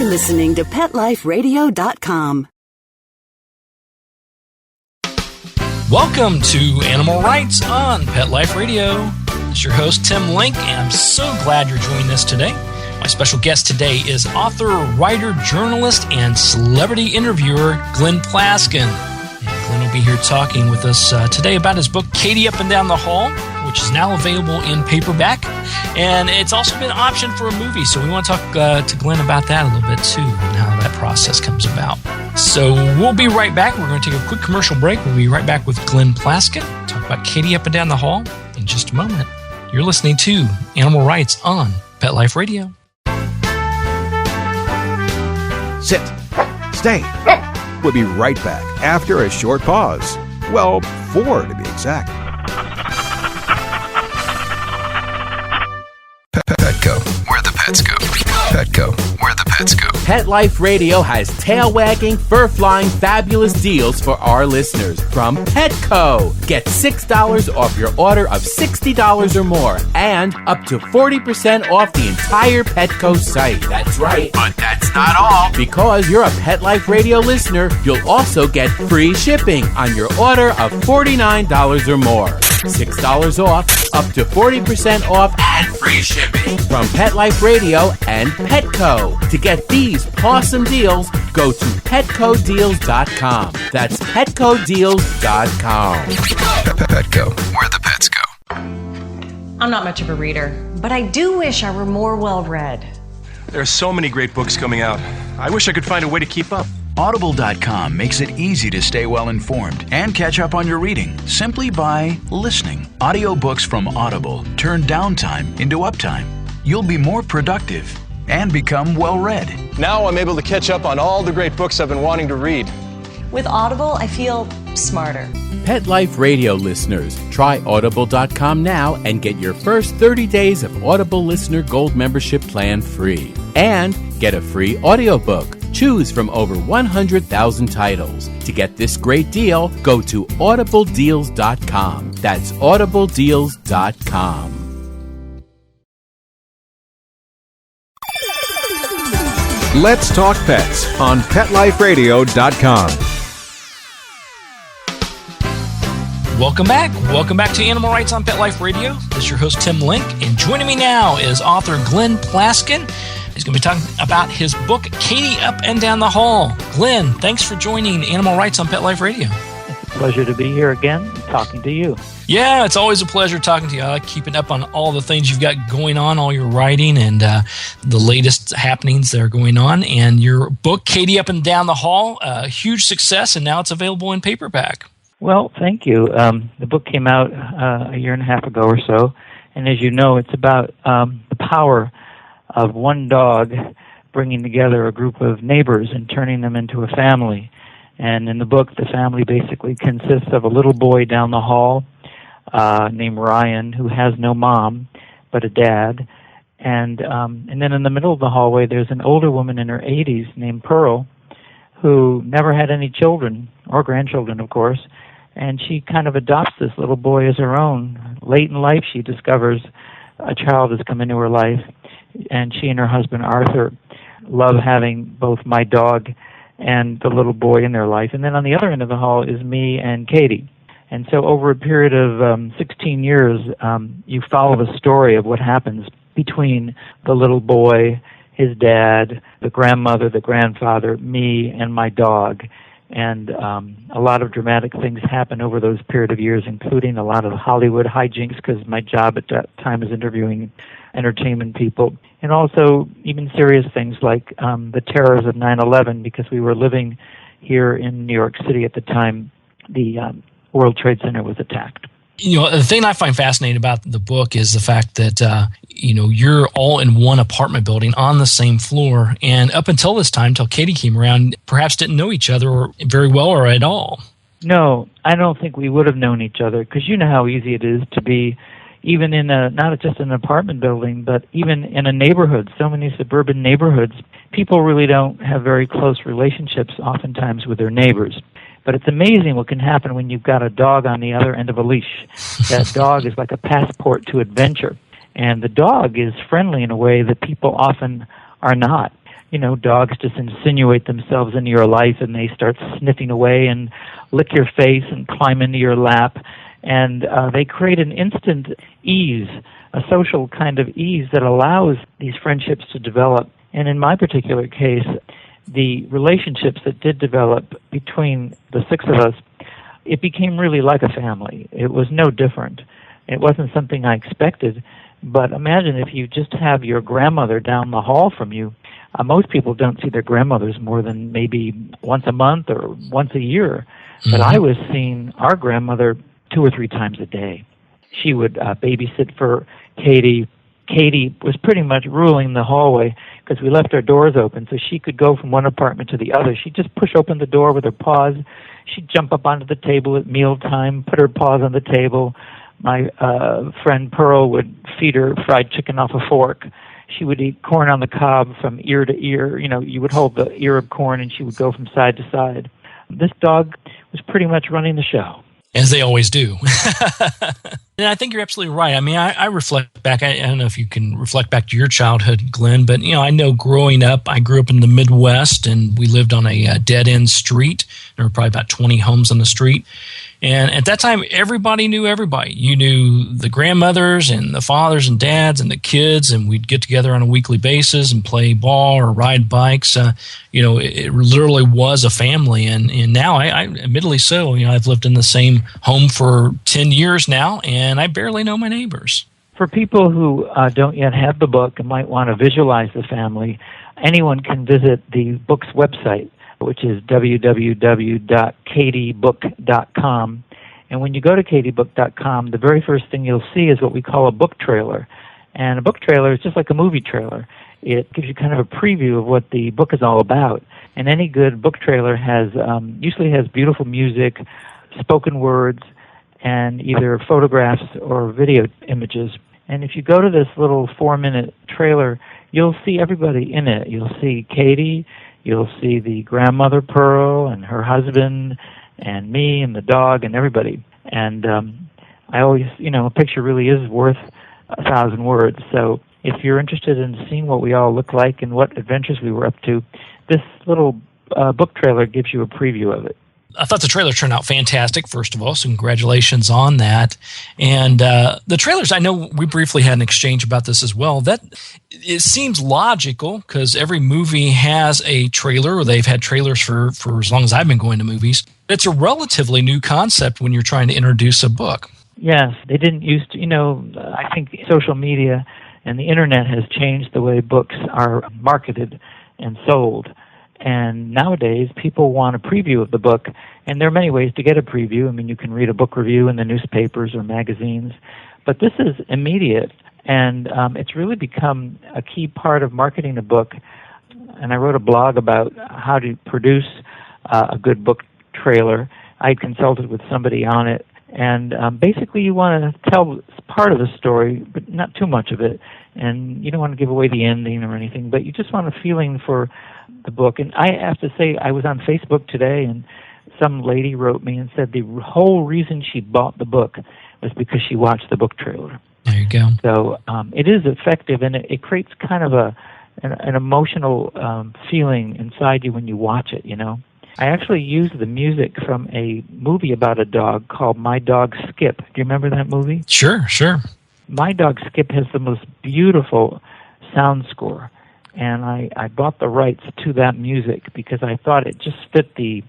listening to PetLifeRadio.com. Welcome to Animal Rights on Pet Life Radio. It's your host, Tim Link, and I'm so glad you're joining us today. My special guest today is author, writer, journalist, and celebrity interviewer Glenn Plaskin. And Glenn will be here talking with us today about his book, Katie Up and Down the Hall, which is now available in paperback. And it's also been optioned for a movie, so we want to talk to Glenn about that a little bit too, and how that process comes about. So we'll be right back. We're going to take a quick commercial break. We'll be right back with Glenn Plaskin, talk about Katie Up and Down the Hall in just a moment. You're listening to Animal Rights on Pet Life Radio. Sit. Stay. We'll be right back after a short pause. Well, 4 to be exact. Petco, where the pets go. Petco, where the pets go. Pet Life Radio has tail-wagging, fur-flying, fabulous deals for our listeners from Petco. Get $6 off your order of $60 or more and up to 40% off the entire Petco site. That's right. But that's not all. Because you're a Pet Life Radio listener, you'll also get free shipping on your order of $49 or more. $6 off, up to 40% off, and free shipping from Pet Life Radio and Petco. To get these awesome deals, go to PetcoDeals.com. That's PetcoDeals.com. Petco, where the pets go. I'm not much of a reader, but I do wish I were more well-read. There are so many great books coming out. I wish I could find a way to keep up. Audible.com makes it easy to stay well informed and catch up on your reading simply by listening. Audiobooks from Audible turn downtime into uptime. You'll be more productive and become well read. Now I'm able to catch up on all the great books I've been wanting to read. With Audible, I feel smarter. Pet Life Radio listeners, try Audible.com now and get your first 30 days of Audible Listener Gold membership plan free. And get a free audiobook. Choose from over 100,000 titles. To get this great deal, go to audibledeals.com. That's audibledeals.com. Let's talk pets on PetLifeRadio.com. Welcome back. Welcome back to Animal Rights on Pet Life Radio. This is your host, Tim Link, and joining me now is author Glenn Plaskin. He's going to be talking about his book, Katie Up and Down the Hall. Glenn, thanks for joining Animal Rights on Pet Life Radio. It's a pleasure to be here again, talking to you. Yeah, it's always a pleasure talking to you. I like keeping up on all the things you've got going on, all your writing, and the latest happenings that are going on. And your book, Katie Up and Down the Hall, a huge success, and now it's available in paperback. Well, thank you. The book came out a year and a half ago or so, and as you know, it's about the power of one dog bringing together a group of neighbors and turning them into a family. And in the book, the family basically consists of a little boy down the hall named Ryan, who has no mom but a dad. And then in the middle of the hallway, there's an older woman in her 80s named Pearl, who never had any children, or grandchildren, of course, and she kind of adopts this little boy as her own. Late in life, she discovers a child has come into her life, and she and her husband, Arthur, love having both my dog and the little boy in their life. And then on the other end of the hall is me and Katie. And so over a period of 16 years, you follow the story of what happens between the little boy, his dad, the grandmother, the grandfather, me, and my dog. And a lot of dramatic things happen over those period of years, including a lot of Hollywood hijinks, because my job at that time is interviewing entertainment people, and also even serious things like the terrors of 9/11, because we were living here in New York City at the time the World Trade Center was attacked. You know, the thing I find fascinating about the book is the fact that, you're all in one apartment building on the same floor. And up until this time, till Katie came around, perhaps didn't know each other very well or at all. No, I don't think we would have known each other, because you know how easy it is to be even in not just an apartment building, but even in a neighborhood, so many suburban neighborhoods, people really don't have very close relationships oftentimes with their neighbors. But it's amazing what can happen when you've got a dog on the other end of a leash. That dog is like a passport to adventure. And the dog is friendly in a way that people often are not. dogs just insinuate themselves into your life, and they start sniffing away and lick your face and climb into your lap. And they create an instant ease, a social kind of ease that allows these friendships to develop. And in my particular case, the relationships that did develop between the six of us, it became really like a family. It was no different. It wasn't something I expected. But imagine if you just have your grandmother down the hall from you. Most people don't see their grandmothers more than maybe once a month or once a year. Mm-hmm. But I was seeing our grandmother 2 or 3 times a day. She would babysit for Katie. Katie was pretty much ruling the hallway because we left our doors open so she could go from one apartment to the other. She'd just push open the door with her paws. She'd jump up onto the table at mealtime, put her paws on the table. My friend Pearl would feed her fried chicken off a fork. She would eat corn on the cob from ear to ear. You would hold the ear of corn and she would go from side to side. This dog was pretty much running the show. As they always do. And I think you're absolutely right. I mean, I reflect back. I don't know if you can reflect back to your childhood, Glenn, but, I know growing up, I grew up in the Midwest, and we lived on a dead-end street. There were probably about 20 homes on the street. And at that time, everybody knew everybody. You knew the grandmothers and the fathers and dads and the kids, and we'd get together on a weekly basis and play ball or ride bikes. It literally was a family. And now, I admittedly so, I've lived in the same home for 10 years now, and I barely know my neighbors. For people who don't yet have the book and might want to visualize the family, anyone can visit the book's website, which is www.katiebook.com. And when you go to katiebook.com, the very first thing you'll see is what we call a book trailer. And a book trailer is just like a movie trailer. It gives you kind of a preview of what the book is all about. And any good book trailer usually has beautiful music, spoken words, and either photographs or video images. And if you go to this little 4-minute trailer, you'll see everybody in it. You'll see Katie, you'll see the grandmother Pearl and her husband and me and the dog and everybody. And I always, a picture really is worth 1,000 words. So if you're interested in seeing what we all look like and what adventures we were up to, this little book trailer gives you a preview of it. I thought the trailer turned out fantastic, first of all, so congratulations on that. And the trailers, I know we briefly had an exchange about this as well. That it seems logical because every movie has a trailer, or they've had trailers for as long as I've been going to movies. It's a relatively new concept when you're trying to introduce a book. Yes, they didn't used to, I think social media and the internet has changed the way books are marketed and sold. And nowadays, people want a preview of the book, and there are many ways to get a preview. I mean, you can read a book review in the newspapers or magazines, but this is immediate, and it's really become a key part of marketing a book. And I wrote a blog about how to produce a good book trailer. I consulted with somebody on it, and basically you want to tell part of the story, but not too much of it, and you don't want to give away the ending or anything, but you just want a feeling for the book. And I have to say, I was on Facebook today, and some lady wrote me and said the whole reason she bought the book was because she watched the book trailer. There you go. So it is effective, and it creates kind of an emotional feeling inside you when you watch it, I actually used the music from a movie about a dog called My Dog Skip. Do you remember that movie? Sure. My Dog Skip has the most beautiful sound score. And I bought the rights to that music because I thought it just fit the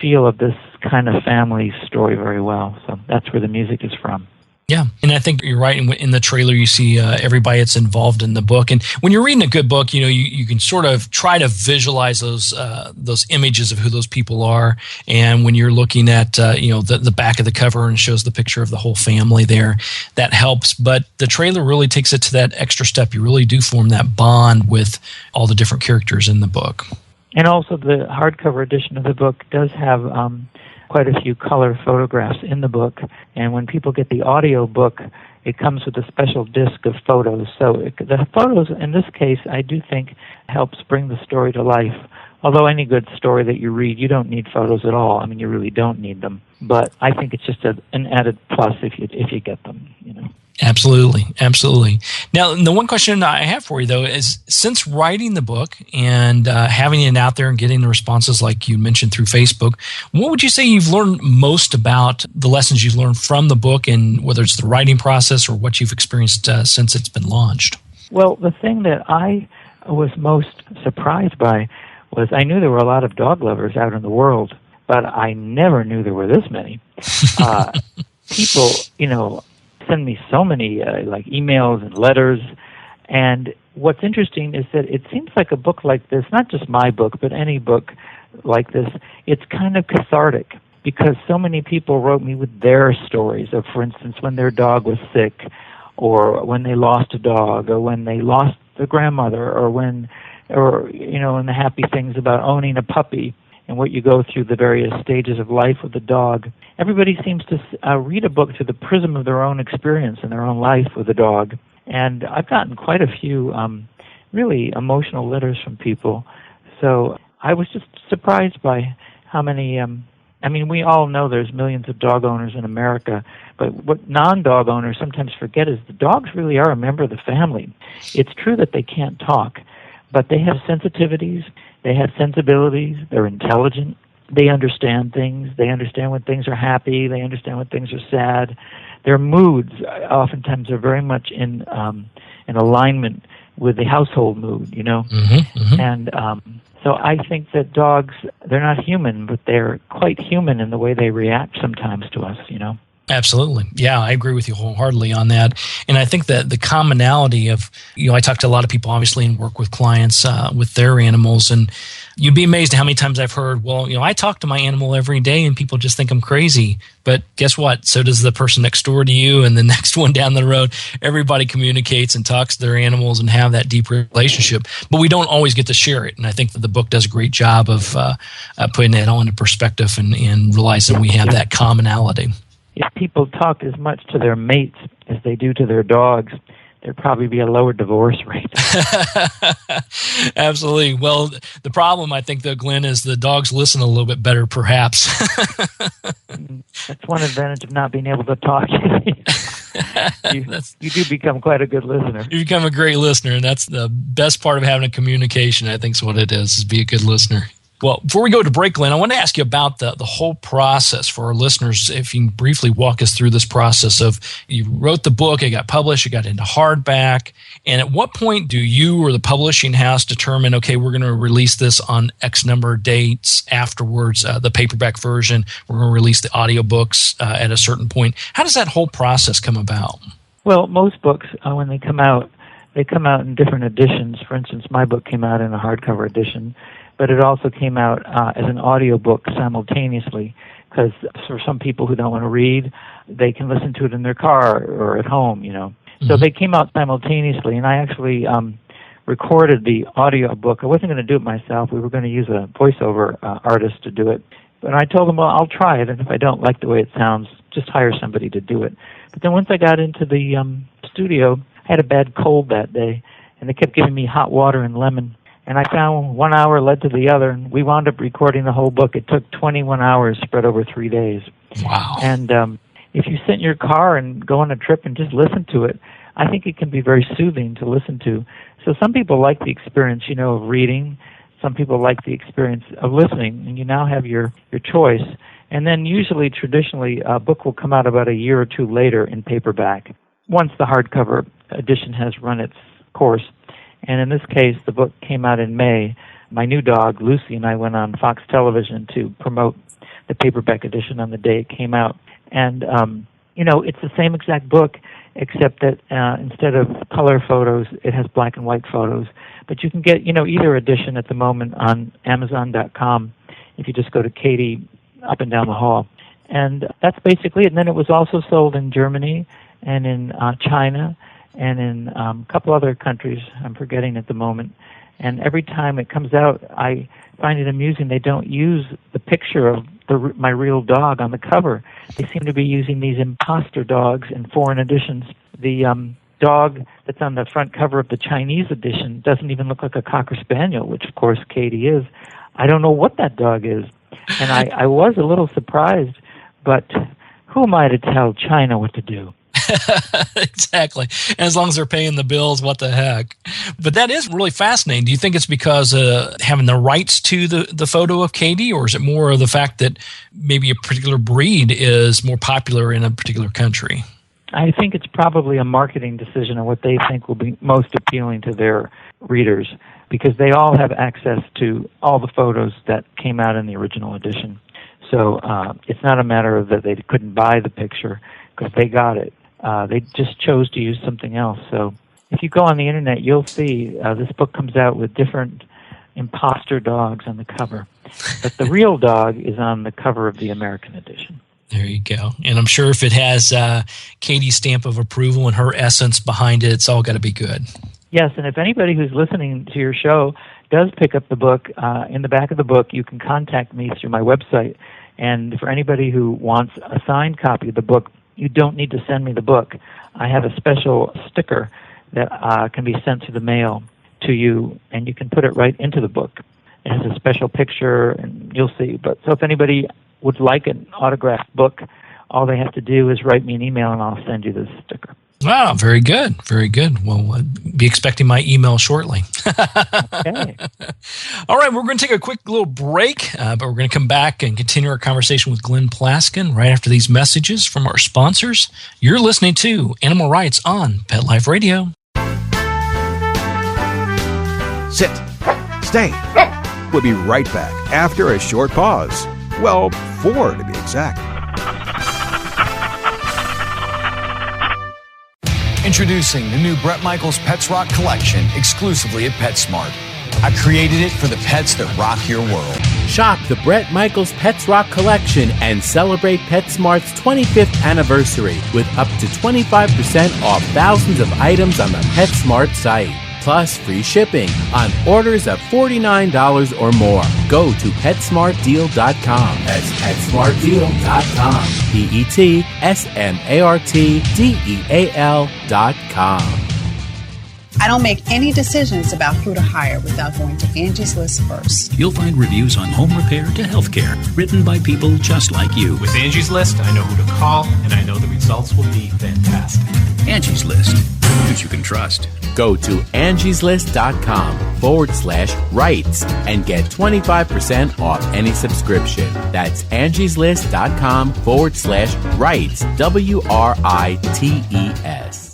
feel of this kind of family story very well. So that's where the music is from. Yeah, and I think you're right. In the trailer, you see everybody that's involved in the book. And when you're reading a good book, you can sort of try to visualize those images of who those people are. And when you're looking at the back of the cover and shows the picture of the whole family there, that helps. But the trailer really takes it to that extra step. You really do form that bond with all the different characters in the book. And also, the hardcover edition of the book does have quite a few color photographs in the book, and when people get the audio book, it comes with a special disc of photos. So the photos, in this case, I do think helps bring the story to life Although any good story that you read, you don't need photos at all. I mean, you really don't need them. But I think it's just an added plus if you get them, Absolutely, absolutely. Now, the one question I have for you, though, is since writing the book and having it out there and getting the responses like you mentioned through Facebook, what would you say you've learned most about the lessons you've learned from the book, and whether it's the writing process or what you've experienced since it's been launched? Well, the thing that I was most surprised by was I knew there were a lot of dog lovers out in the world, but I never knew there were this many. People, send me so many like emails and letters, and what's interesting is that it seems like a book like this, not just my book, but any book like this, it's kind of cathartic because so many people wrote me with their stories of, for instance, when their dog was sick, or when they lost a dog, or when they lost their grandmother, and the happy things about owning a puppy and what you go through the various stages of life with the dog. Everybody seems to read a book through the prism of their own experience and their own life with a dog. And I've gotten quite a few really emotional letters from people. So I was just surprised by how many... we all know there's millions of dog owners in America, but what non-dog owners sometimes forget is the dogs really are a member of the family. It's true that they can't talk, but they have sensitivities, they have sensibilities, they're intelligent, they understand things, they understand when things are happy, they understand when things are sad. Their moods oftentimes are very much in alignment with the household mood, And so I think that dogs, they're not human, but they're quite human in the way they react sometimes to us, Absolutely. Yeah, I agree with you wholeheartedly on that. And I think that the commonality of, I talk to a lot of people, obviously, and work with clients with their animals. And you'd be amazed at how many times I've heard, I talk to my animal every day and people just think I'm crazy. But guess what? So does the person next door to you and the next one down the road. Everybody communicates and talks to their animals and have that deep relationship. But we don't always get to share it. And I think that the book does a great job of putting it all into perspective and realizing we have that commonality. If people talked as much to their mates as they do to their dogs, there'd probably be a lower divorce rate. Absolutely. Well, the problem, I think, though, Glenn, is the dogs listen a little bit better, perhaps. That's one advantage of not being able to talk. You do become quite a good listener. You become a great listener, and that's the best part of having a communication, I think is what it is be a good listener. Well, before we go to break, Glenn, I want to ask you about the whole process for our listeners. If you can briefly walk us through this process of you wrote the book, it got published, it got into hardback, and at what point do you or the publishing house determine, okay, we're going to release this on X number of dates afterwards, the paperback version, we're going to release the audiobooks at a certain point. How does that whole process come about? Well, most books, when they come out in different editions. For instance, my book came out in a hardcover edition, but it also came out as an audiobook simultaneously, because for some people who don't want to read, they can listen to it in their car or at home, Mm-hmm. So they came out simultaneously, and I actually recorded the audiobook. I wasn't going to do it myself. We were going to use a voiceover artist to do it. But I told them, well, I'll try it, and if I don't like the way it sounds, just hire somebody to do it. But then once I got into the studio, I had a bad cold that day, and they kept giving me hot water and lemon. And I found 1 hour led to the other, and we wound up recording the whole book. It took 21 hours spread over 3 days. Wow. And if you sit in your car and go on a trip and just listen to it, I think it can be very soothing to listen to. So some people like the experience, of reading. Some people like the experience of listening, and you now have your choice. And then usually, traditionally, a book will come out about a year or two later in paperback, once the hardcover edition has run its course. And in this case, the book came out in May. My new dog, Lucy, and I went on Fox Television to promote the paperback edition on the day it came out. And, it's the same exact book, except that instead of color photos, it has black and white photos. But you can get, either edition at the moment on Amazon.com if you just go to Katie up and down the hall. And that's basically it. And then it was also sold in Germany and in China and in a couple other countries I'm forgetting at the moment. And every time it comes out, I find it amusing. They don't use the picture of my real dog on the cover. They seem to be using these imposter dogs in foreign editions. The dog that's on the front cover of the Chinese edition doesn't even look like a Cocker Spaniel, which, of course, Katie is. I don't know what that dog is. And I was a little surprised, but who am I to tell China what to do? Exactly. And as long as they're paying the bills, what the heck? But that is really fascinating. Do you think it's because having the rights to the photo of Katie, or is it more of the fact that maybe a particular breed is more popular in a particular country? I think it's probably a marketing decision on what they think will be most appealing to their readers, because they all have access to all the photos that came out in the original edition. So it's not a matter of that they couldn't buy the picture, because they got it. They just chose to use something else. So if you go on the internet, you'll see this book comes out with different imposter dogs on the cover. But the real dog is on the cover of the American edition. There you go. And I'm sure if it has Katie's stamp of approval and her essence behind it, it's all got to be good. Yes, and if anybody who's listening to your show does pick up the book, in the back of the book, you can contact me through my website. And for anybody who wants a signed copy of the book, you don't need to send me the book. I have a special sticker that can be sent through the mail to you, and you can put it right into the book. It has a special picture, and you'll see. But so if anybody would like an autographed book, all they have to do is write me an email, and I'll send you this sticker. Wow, very good. Very good. Well, be expecting my email shortly. Okay. All right, we're going to take a quick little break, but we're going to come back and continue our conversation with Glenn Plaskin right after these messages from our sponsors. You're listening to Animal Rights on Pet Life Radio. Sit. Stay. We'll be right back after a short pause. Well, 4 to be exact. Introducing the new Bret Michaels Pets Rock collection exclusively at PetSmart. I created it for the pets that rock your world. Shop the Bret Michaels Pets Rock collection and celebrate PetSmart's 25th anniversary with up to 25% off thousands of items on the PetSmart site. Plus free shipping on orders of $49 or more. Go to PetSmartDeal.com. That's PetSmartDeal.com. PetSmartDeal.com. I don't make any decisions about who to hire without going to Angie's List first. You'll find reviews on home repair to healthcare, written by people just like you. With Angie's List, I know who to call, and I know the results will be fantastic. Angie's List, who you can trust. Go to angieslist.com/rights and get 25% off any subscription. That's angieslist.com/rights, WRITES.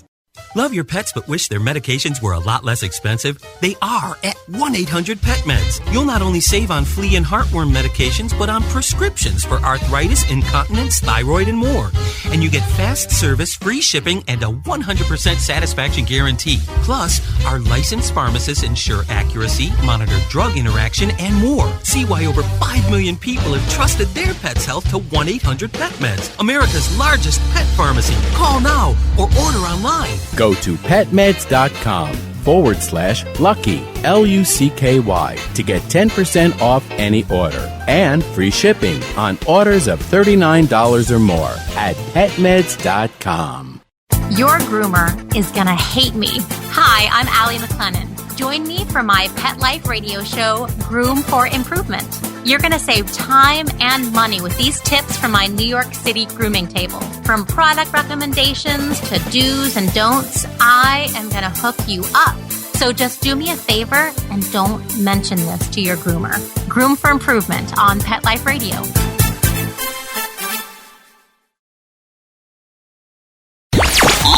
Love your pets but wish their medications were a lot less expensive? They are at 1-800-PET-MEDS. You'll not only save on flea and heartworm medications, but on prescriptions for arthritis, incontinence, thyroid, and more. And you get fast service, free shipping, and a 100% satisfaction guarantee. Plus, our licensed pharmacists ensure accuracy, monitor drug interaction, and more. See why over 5 million people have trusted their pets' health to 1-800-PET-MEDS, America's largest pet pharmacy. Call now or order online. Go to petmeds.com/lucky, LUCKY, to get 10% off any order and free shipping on orders of $39 or more at petmeds.com. Your groomer is gonna hate me. Hi, I'm Allie McLennan. Join me for my Pet Life radio show, Groom for Improvement. You're going to save time and money with these tips from my New York City grooming table. From product recommendations to do's and don'ts, I am going to hook you up. So just do me a favor and don't mention this to your groomer. Groom for Improvement on Pet Life Radio.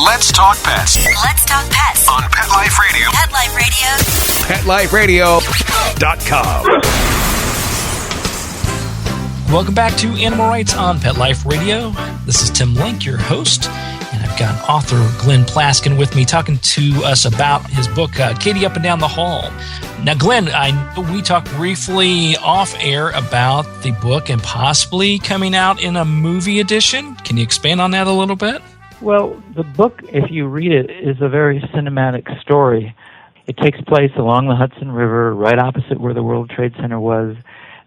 Let's talk pets. Let's talk pets On Pet Life Radio. Pet Life Radio. PetLifeRadio.com. Welcome back to Animal Rights on Pet Life Radio. This is Tim Link, your host, and I've got author Glenn Plaskin with me talking to us about his book, Katie Up and Down the Hall. Now, Glenn, we talked briefly off air about the book and possibly coming out in a movie edition. Can you expand on that a little bit? Well, the book, if you read it, is a very cinematic story. It takes place along the Hudson River, right opposite where the World Trade Center was.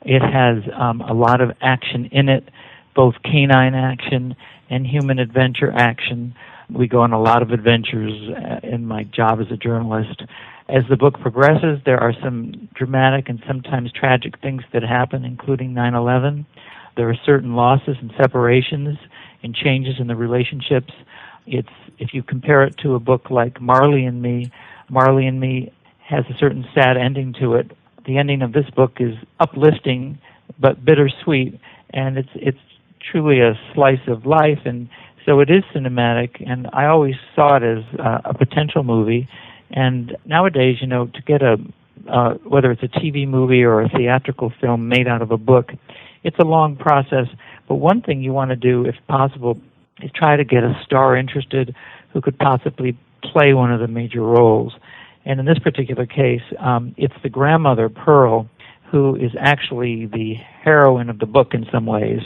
It has a lot of action in it, both canine action and human adventure action. We go on a lot of adventures in my job as a journalist, As the book progresses, there are some dramatic and sometimes tragic things that happen, including 9/11. There are certain losses and separations and changes in the relationships. If you compare it to a book like Marley and Me has a certain sad ending to it. The ending of this book is uplifting but bittersweet, and it's truly a slice of life, and so it is cinematic, and I always saw it as a potential movie. And nowadays, to get whether it's a TV movie or a theatrical film made out of a book, it's a long process. But one thing you want to do, if possible, is try to get a star interested who could possibly play one of the major roles. And in this particular case, it's the grandmother, Pearl, who is actually the heroine of the book in some ways.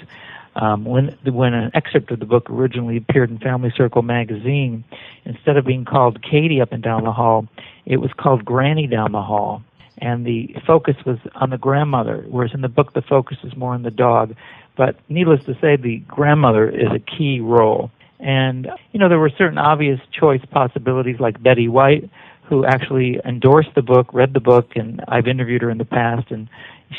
When an excerpt of the book originally appeared in Family Circle magazine, instead of being called Katie Up and Down the Hall, it was called Granny Down the Hall. And the focus was on the grandmother, whereas in the book the focus is more on the dog. But needless to say, the grandmother is a key role. And, there were certain obvious choice possibilities like Betty White, who actually endorsed the book, read the book, and I've interviewed her in the past, and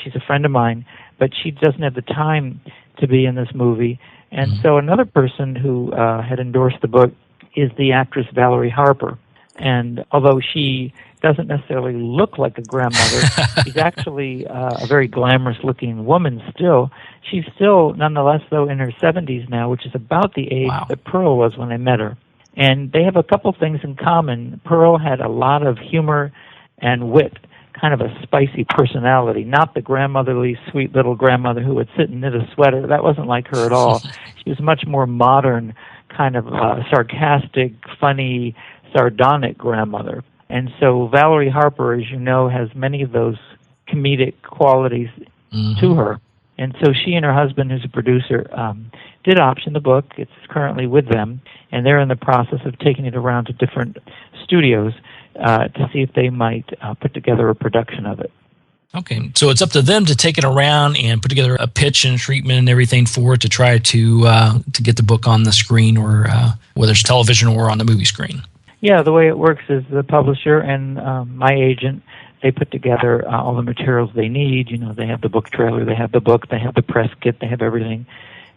she's a friend of mine, but she doesn't have the time to be in this movie. And so another person who had endorsed the book is the actress Valerie Harper. And although she doesn't necessarily look like a grandmother, she's actually a very glamorous-looking woman still. She's still, nonetheless, though, in her 70s now, which is about the age that Pearl was when I met her. And they have a couple things in common. Pearl had a lot of humor and wit, kind of a spicy personality, not the grandmotherly, sweet little grandmother who would sit and knit a sweater. That wasn't like her at all. She was much more modern, kind of sarcastic, funny, sardonic grandmother. And so Valerie Harper, as you know, has many of those comedic qualities to her. And so she and her husband, who's a producer, did option the book. It's currently with them, and they're in the process of taking it around to different studios to see if they might put together a production of it. Okay, so it's up to them to take it around and put together a pitch and treatment and everything for it to try to get the book on the screen, or whether it's television or on the movie screen. Yeah, the way it works is the publisher and my agent, they put together all the materials they need. They have the book trailer, they have the book, they have the press kit, they have everything,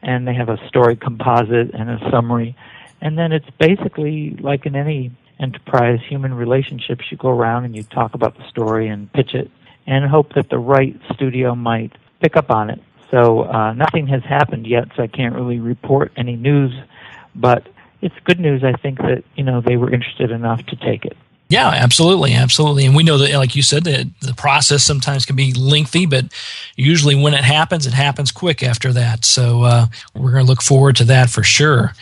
and they have a story composite and a summary. And then it's basically like in any enterprise, human relationships, you go around and you talk about the story and pitch it and hope that the right studio might pick up on it. So nothing has happened yet, so I can't really report any news, but it's good news, I think, that they were interested enough to take it. Yeah, absolutely. And we know that, like you said, that the process sometimes can be lengthy, but usually when it happens quick after that. So we're going to look forward to that for sure.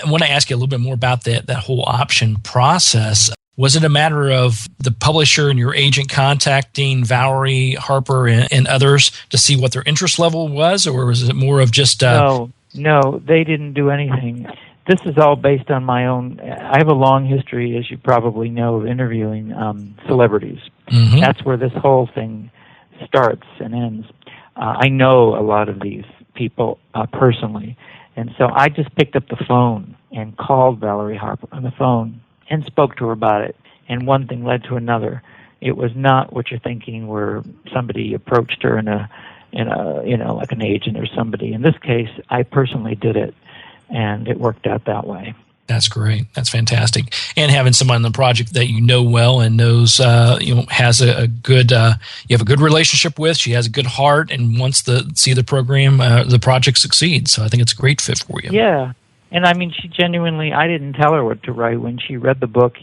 I want to ask you a little bit more about that whole option process. Was it a matter of the publisher and your agent contacting Valerie Harper and others to see what their interest level was, or was it more of just... No, they didn't do anything. This is all based on my own... I have a long history, as you probably know, of interviewing celebrities. Mm-hmm. That's where this whole thing starts and ends. I know a lot of these people personally, and so I just picked up the phone and called Valerie Harper on the phone and spoke to her about it, and one thing led to another. It was not what you're thinking, where somebody approached her in a like an agent or somebody. In this case, I personally did it, and it worked out that way. That's great. That's fantastic. And having someone on the project that you know well and knows, has a good, you have a good relationship with. She has a good heart and wants to see the program, the project succeed. So I think it's a great fit for you. Yeah. And I mean, she genuinely, I didn't tell her what to write when she read the book.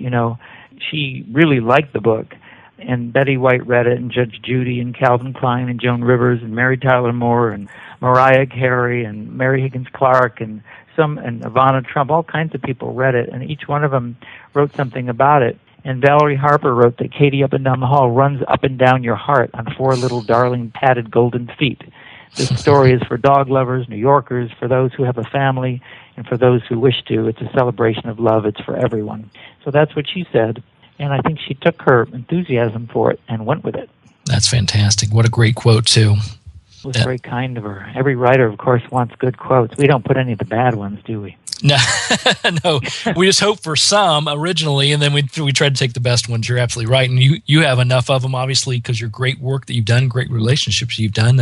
She really liked the book. And Betty White read it, and Judge Judy, and Calvin Klein, and Joan Rivers, and Mary Tyler Moore, and Mariah Carey, and Mary Higgins Clark, and Ivana Trump. All kinds of people read it, and each one of them wrote something about it. And Valerie Harper wrote that Katie Up and Down the Hall runs up and down your heart on 4 little darling padded golden feet. This story is for dog lovers, New Yorkers, for those who have a family, and for those who wish to. It's a celebration of love. It's for everyone. So that's what she said. And I think she took her enthusiasm for it and went with it. That's fantastic. What a great quote, too. It was very kind of her. Every writer, of course, wants good quotes. We don't put any of the bad ones, do we? No, no. We just hope for some originally, and then we try to take the best ones. You're absolutely right, and you have enough of them, obviously, because your great work that you've done, great relationships you've done.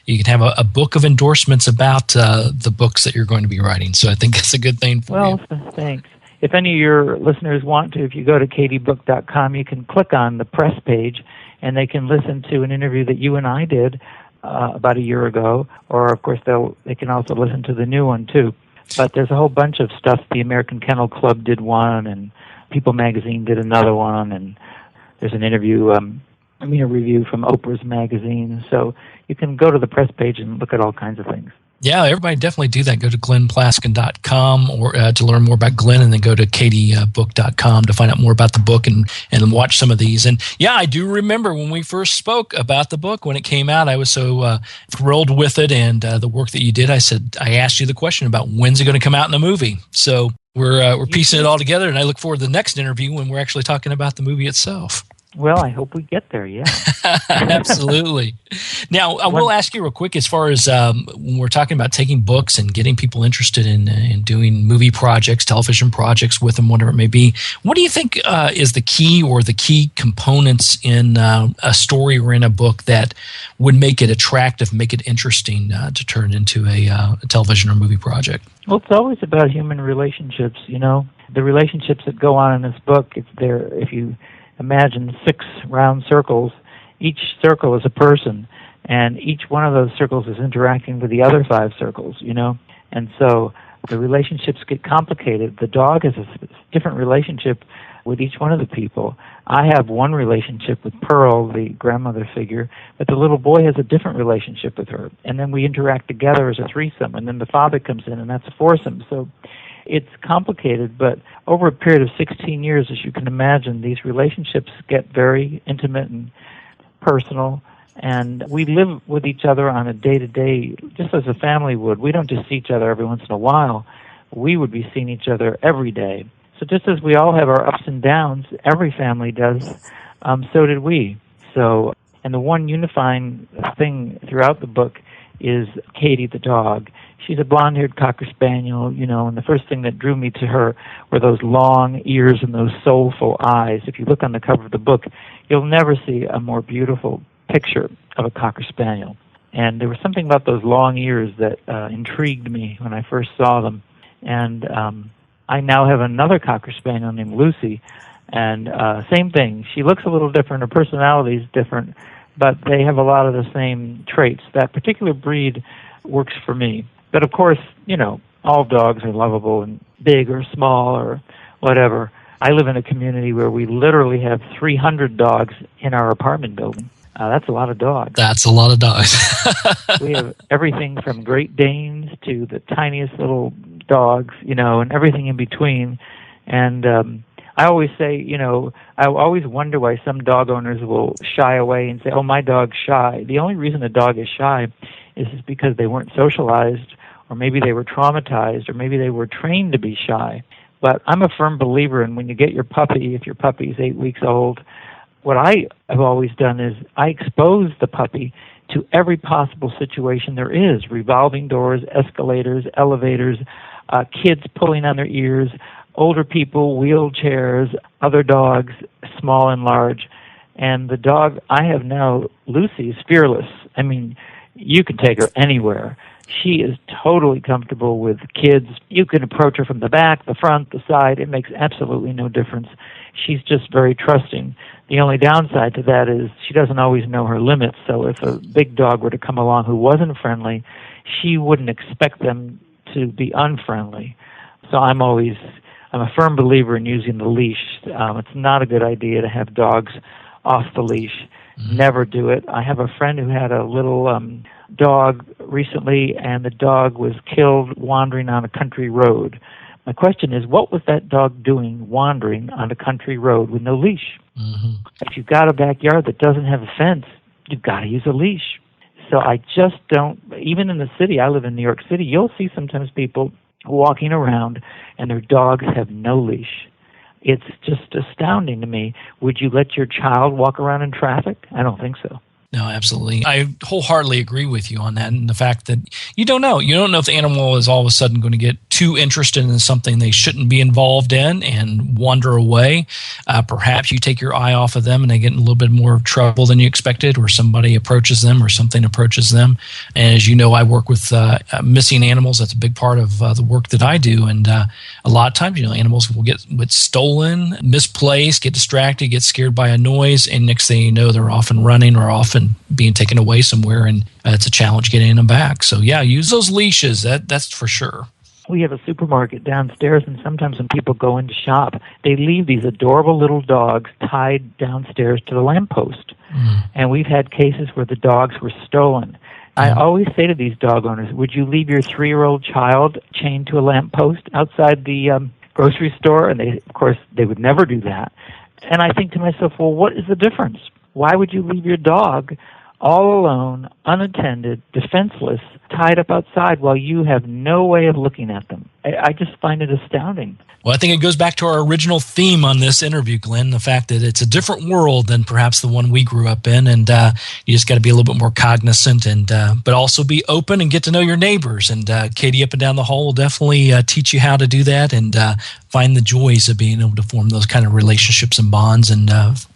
You can have a book of endorsements about the books that you're going to be writing. So I think that's a good thing for you. Well, thanks. If any of your listeners want to, if you go to katiebook.com, you can click on the press page, and they can listen to an interview that you and I did about a year ago, or of course they can also listen to the new one too. But there's a whole bunch of stuff. The American Kennel Club did one, and People Magazine did another one, and there's an interview, a review from Oprah's magazine. So you can go to the press page and look at all kinds of things. Yeah, everybody definitely do that. Go to glennplaskin.com or to learn more about Glenn, and then go to katiebook.com to find out more about the book and watch some of these. And yeah, I do remember when we first spoke about the book when it came out. I was so thrilled with it and the work that you did. I asked you the question about when's it going to come out in a movie. So we're piecing it all together, and I look forward to the next interview when we're actually talking about the movie itself. Well, I hope we get there, yeah. Absolutely. Now, I will ask you real quick, as far as when we're talking about taking books and getting people interested in doing movie projects, television projects with them, whatever it may be, what do you think is the key or the key components in a story or in a book that would make it attractive, make it interesting to turn into a television or movie project? Well, it's always about human relationships, The relationships that go on in this book, if you imagine 6 round circles. Each circle is a person, and each one of those circles is interacting with the other 5 circles, And so the relationships get complicated. The dog has a different relationship with each one of the people. I have one relationship with Pearl, the grandmother figure, but the little boy has a different relationship with her. And then we interact together as a threesome, and then the father comes in, and that's a foursome. So it's complicated, but over a period of 16 years, as you can imagine, these relationships get very intimate and personal, and we live with each other on a day-to-day, just as a family would. We don't just see each other every once in a while. We would be seeing each other every day. So just as we all have our ups and downs, every family does, so did we. So, and the one unifying thing throughout the book is Katie the dog. She's a blonde-haired Cocker Spaniel, and the first thing that drew me to her were those long ears and those soulful eyes. If you look on the cover of the book, you'll never see a more beautiful picture of a Cocker Spaniel. And there was something about those long ears that intrigued me when I first saw them. And I now have another Cocker Spaniel named Lucy, and same thing. She looks a little different. Her personality is different, but they have a lot of the same traits. That particular breed works for me. But of course, all dogs are lovable and big or small or whatever. I live in a community where we literally have 300 dogs in our apartment building. That's a lot of dogs. That's a lot of dogs. We have everything from Great Danes to the tiniest little dogs, and everything in between. And I always say, I always wonder why some dog owners will shy away and say, oh, my dog's shy. The only reason a dog is shy is because they weren't socialized, or maybe they were traumatized, or maybe they were trained to be shy. But I'm a firm believer in when you get your puppy, if your puppy is 8 weeks old, what I have always done is I expose the puppy to every possible situation there is: revolving doors, escalators, elevators, kids pulling on their ears, older people, wheelchairs, other dogs, small and large. And the dog I have now, Lucy, is fearless. I mean, you can take her anywhere. She is totally comfortable with kids. You can approach her from the back, the front, the side. It makes absolutely no difference. She's just very trusting. The only downside to that is she doesn't always know her limits. So if a big dog were to come along who wasn't friendly, she wouldn't expect them to be unfriendly. So I'm a firm believer in using the leash. It's not a good idea to have dogs off the leash. Never do it. I have a friend who had a little dog recently, and the dog was killed wandering on a country road. My question is, what was that dog doing wandering on a country road with no leash? Mm-hmm. If you've got a backyard that doesn't have a fence, you've got to use a leash. So I just don't, even in the city, I live in New York City, you'll see sometimes people walking around and their dogs have no leash. It's just astounding to me. Would you let your child walk around in traffic? I don't think so. No, absolutely. I wholeheartedly agree with you on that, and the fact that you don't know. You don't know if the animal is all of a sudden going to get too interested in something they shouldn't be involved in and wander away. Perhaps you take your eye off of them and they get in a little bit more trouble than you expected, or somebody approaches them or something approaches them. And as you know, I work with missing animals. That's a big part of the work that I do. And a lot of times, animals will get stolen, misplaced, get distracted, get scared by a noise, and next thing you know, they're off and running or off and being taken away somewhere, and it's a challenge getting them back. So yeah, use those leashes. That's for sure. We have a supermarket downstairs, and sometimes when people go in to shop, they leave these adorable little dogs tied downstairs to the lamppost. And we've had cases where the dogs were stolen. I always say to these dog owners, would you leave your 3-year-old child chained to a lamppost outside the grocery store? And of course, they would never do that. And I think to myself, well, what is the difference? Why would you leave your dog all alone, unattended, defenseless, tied up outside while you have no way of looking at them? I just find it astounding. Well, I think it goes back to our original theme on this interview, Glenn, the fact that it's a different world than perhaps the one we grew up in, and you just got to be a little bit more cognizant, and but also be open and get to know your neighbors. And Katie up and down the hall will definitely teach you how to do that and find the joys of being able to form those kind of relationships and bonds and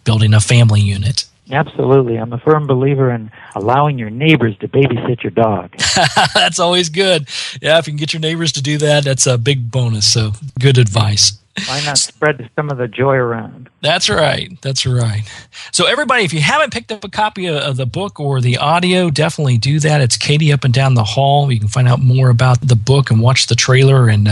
building a family unit. Absolutely. I'm a firm believer in allowing your neighbors to babysit your dog. That's always good. Yeah, if you can get your neighbors to do that, that's a big bonus. So good advice. Why not spread some of the joy around? That's right. That's right. So everybody, if you haven't picked up a copy of the book or the audio, definitely do that. It's Katie Up and Down the Hall. You can find out more about the book and watch the trailer and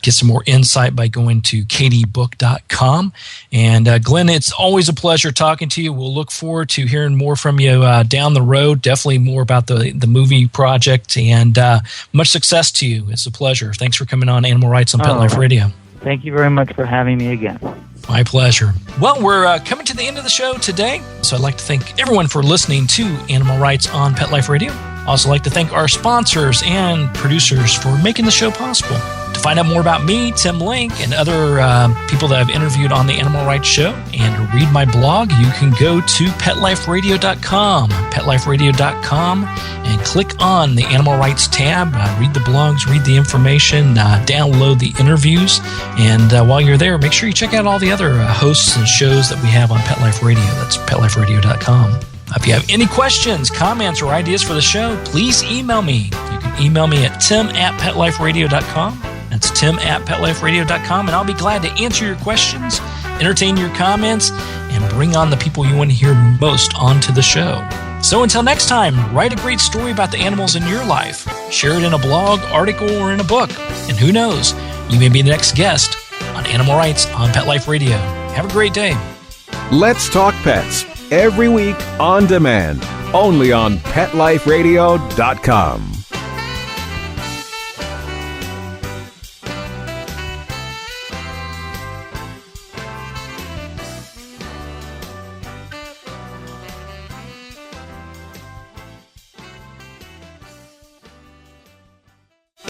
get some more insight by going to katiebook.com. And Glenn, it's always a pleasure talking to you. We'll look forward to hearing more from you down the road. Definitely more about the movie project, and much success to you. It's a pleasure. Thanks for coming on Animal Rights on Pet Life Radio. Thank you very much for having me again. My pleasure. Well, we're coming to the end of the show today, so I'd like to thank everyone for listening to Animal Rights on Pet Life Radio. I'd also like to thank our sponsors and producers for making the show possible. To find out more about me, Tim Link, and other people that I've interviewed on the Animal Rights Show, and to read my blog, you can go to PetLifeRadio.com, PetLifeRadio.com, and click on the Animal Rights tab. Read the blogs, read the information, download the interviews, and while you're there, make sure you check out all the other hosts and shows that we have on Pet Life Radio. That's PetLifeRadio.com. If you have any questions, comments, or ideas for the show, please email me. You can email me at tim@PetLifeRadio.com. That's tim@PetLifeRadio.com, and I'll be glad to answer your questions, entertain your comments, and bring on the people you want to hear most onto the show. So until next time, write a great story about the animals in your life. Share it in a blog, article, or in a book. And who knows, you may be the next guest on Animal Rights on Pet Life Radio. Have a great day. Let's Talk Pets, every week on demand, only on PetLifeRadio.com.